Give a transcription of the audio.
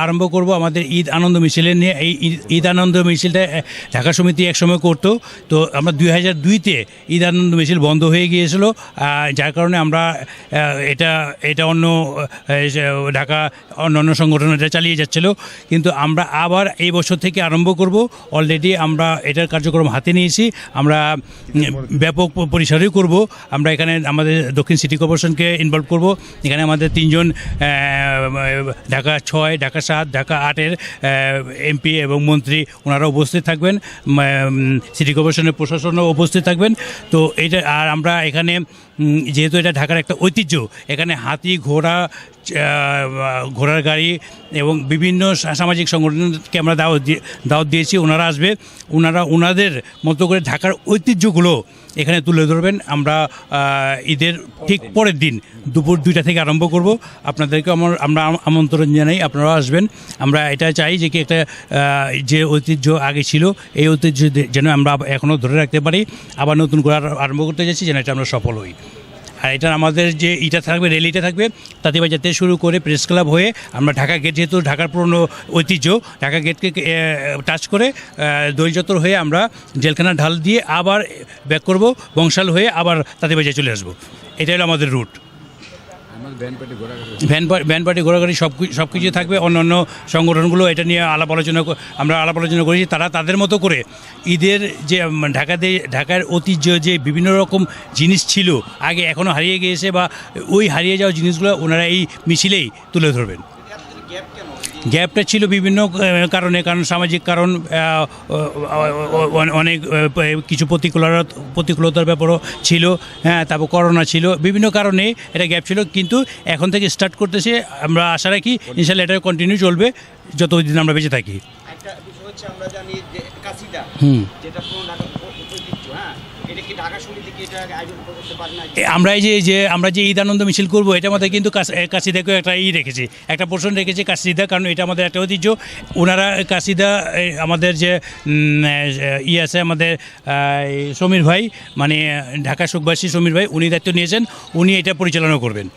আরম্ভ করব আমাদের ঈদ আনন্দ মিছিলের নিয়ে। এই ঈদ আনন্দ মিছিলটা ঢাকা সমিতি একসময় করতো, তো আমরা 2002-তে ঈদ আনন্দ মিছিল বন্ধ হয়ে গিয়েছিল, যার কারণে আমরা এটা অন্য ঢাকা অন্যান্য সংগঠন এটা চালিয়ে যাচ্ছিল। কিন্তু আমরা আবার এই বছর থেকে আরম্ভ করব। অলরেডি আমরা এটার কার্যক্রম হাতে নিয়েছি, আমরা ব্যাপক পরিসরেই করব। আমরা এখানে আমাদের দক্ষিণ সিটি কর্পোরেশনকে ইনভলভ করব। এখানে আমাদের 3জন ঢাকা 6, ঢাকা 7, ঢাকা 8-এর এমপি এবং মন্ত্রী ওনারা উপস্থিত থাকবেন, সিটি কর্পোরেশনের প্রশাসনও উপস্থিত থাকবেন। তো এটা আর আমরা এখানে যেহেতু এটা ঢাকার একটা ঐতিহ্য, এখানে হাতি, ঘোড়ার গাড়ি এবং বিভিন্ন সামাজিক সংগঠনকে আমরা দাওয়াত দিয়েছি, ওনারা আসবে, ওনাদের মতো করে ঢাকার ঐতিহ্যগুলো এখানে তুলে ধরবেন। আমরা ঈদের ঠিক পরের দিন দুপুর 2টা থেকে আরম্ভ করব। আপনাদেরকে আমরা আমন্ত্রণ জানাই, আপনারাও আসবেন। আমরা এটা চাই যে কি একটা যে ঐতিহ্য আগে ছিল, এই ঐতিহ্য যেন আমরা এখনও ধরে রাখতে পারি। আবার নতুন করে আরম্ভ করতে যাচ্ছি, যেন এটা আমরা সফল হই। আর এটা আমাদের যে ইটা থাকবে, রেলিটা থাকবে তাঁতিবাজার থেকে শুরু করে প্রেস ক্লাব হয়ে আমরা ঢাকা গেট, যেহেতু ঢাকার পুরনো ঐতিহ্য, ঢাকা গেটকে টাচ করে দড়িচত্বর হয়ে আমরা জেলখানা ঢাল দিয়ে আবার ব্যাক করব, বংশাল হয়ে আবার তাঁতিবাজার চলে আসব। এটাই হলো আমাদের রুট। ভ্যান পার্টি ঘোরাঘুরি সব কিছু থাকবে। অন্যান্য সংগঠনগুলো এটা নিয়ে আমরা আলাপ আলোচনা করেছি। তারা তাদের মতো করে ঈদের যে ঢাকার ঐতিহ্য যে বিভিন্ন রকম জিনিস ছিল আগে, এখনও হারিয়ে গিয়েছে, বা ওই হারিয়ে যাওয়া জিনিসগুলো ওনারা এই মিছিলেই তুলে ধরবেন। গ্যাপটা ছিল বিভিন্ন কারণ সামাজিক কারণ, অনেক কিছু প্রতিকূলতার ব্যাপারও ছিল, তারপর করোনা ছিল, বিভিন্ন কারণে এটা গ্যাপ ছিল। কিন্তু এখন থেকে স্টার্ট করতেছে, আমরা আশা রাখি ইনশাল্লাহ এটা কন্টিনিউ চলবে যতদিন আমরা বেঁচে থাকি। আমরা আমরা যে ঈদ আনন্দ মিছিল করবো, এটার মধ্যে কিন্তু কাশিদাকেও একটা রেখেছি, একটা পোর্শন রেখেছি কাশিদা, কারণ এটা আমাদের একটা ঐতিহ্য। ওনারা কাশিদা আমাদের যে আছে আমাদের সমীর ভাই, মানে ঢাকা সুখবাসী সমীর ভাই, উনি দায়িত্ব নিয়েছেন, উনি এটা পরিচালনা করবেন।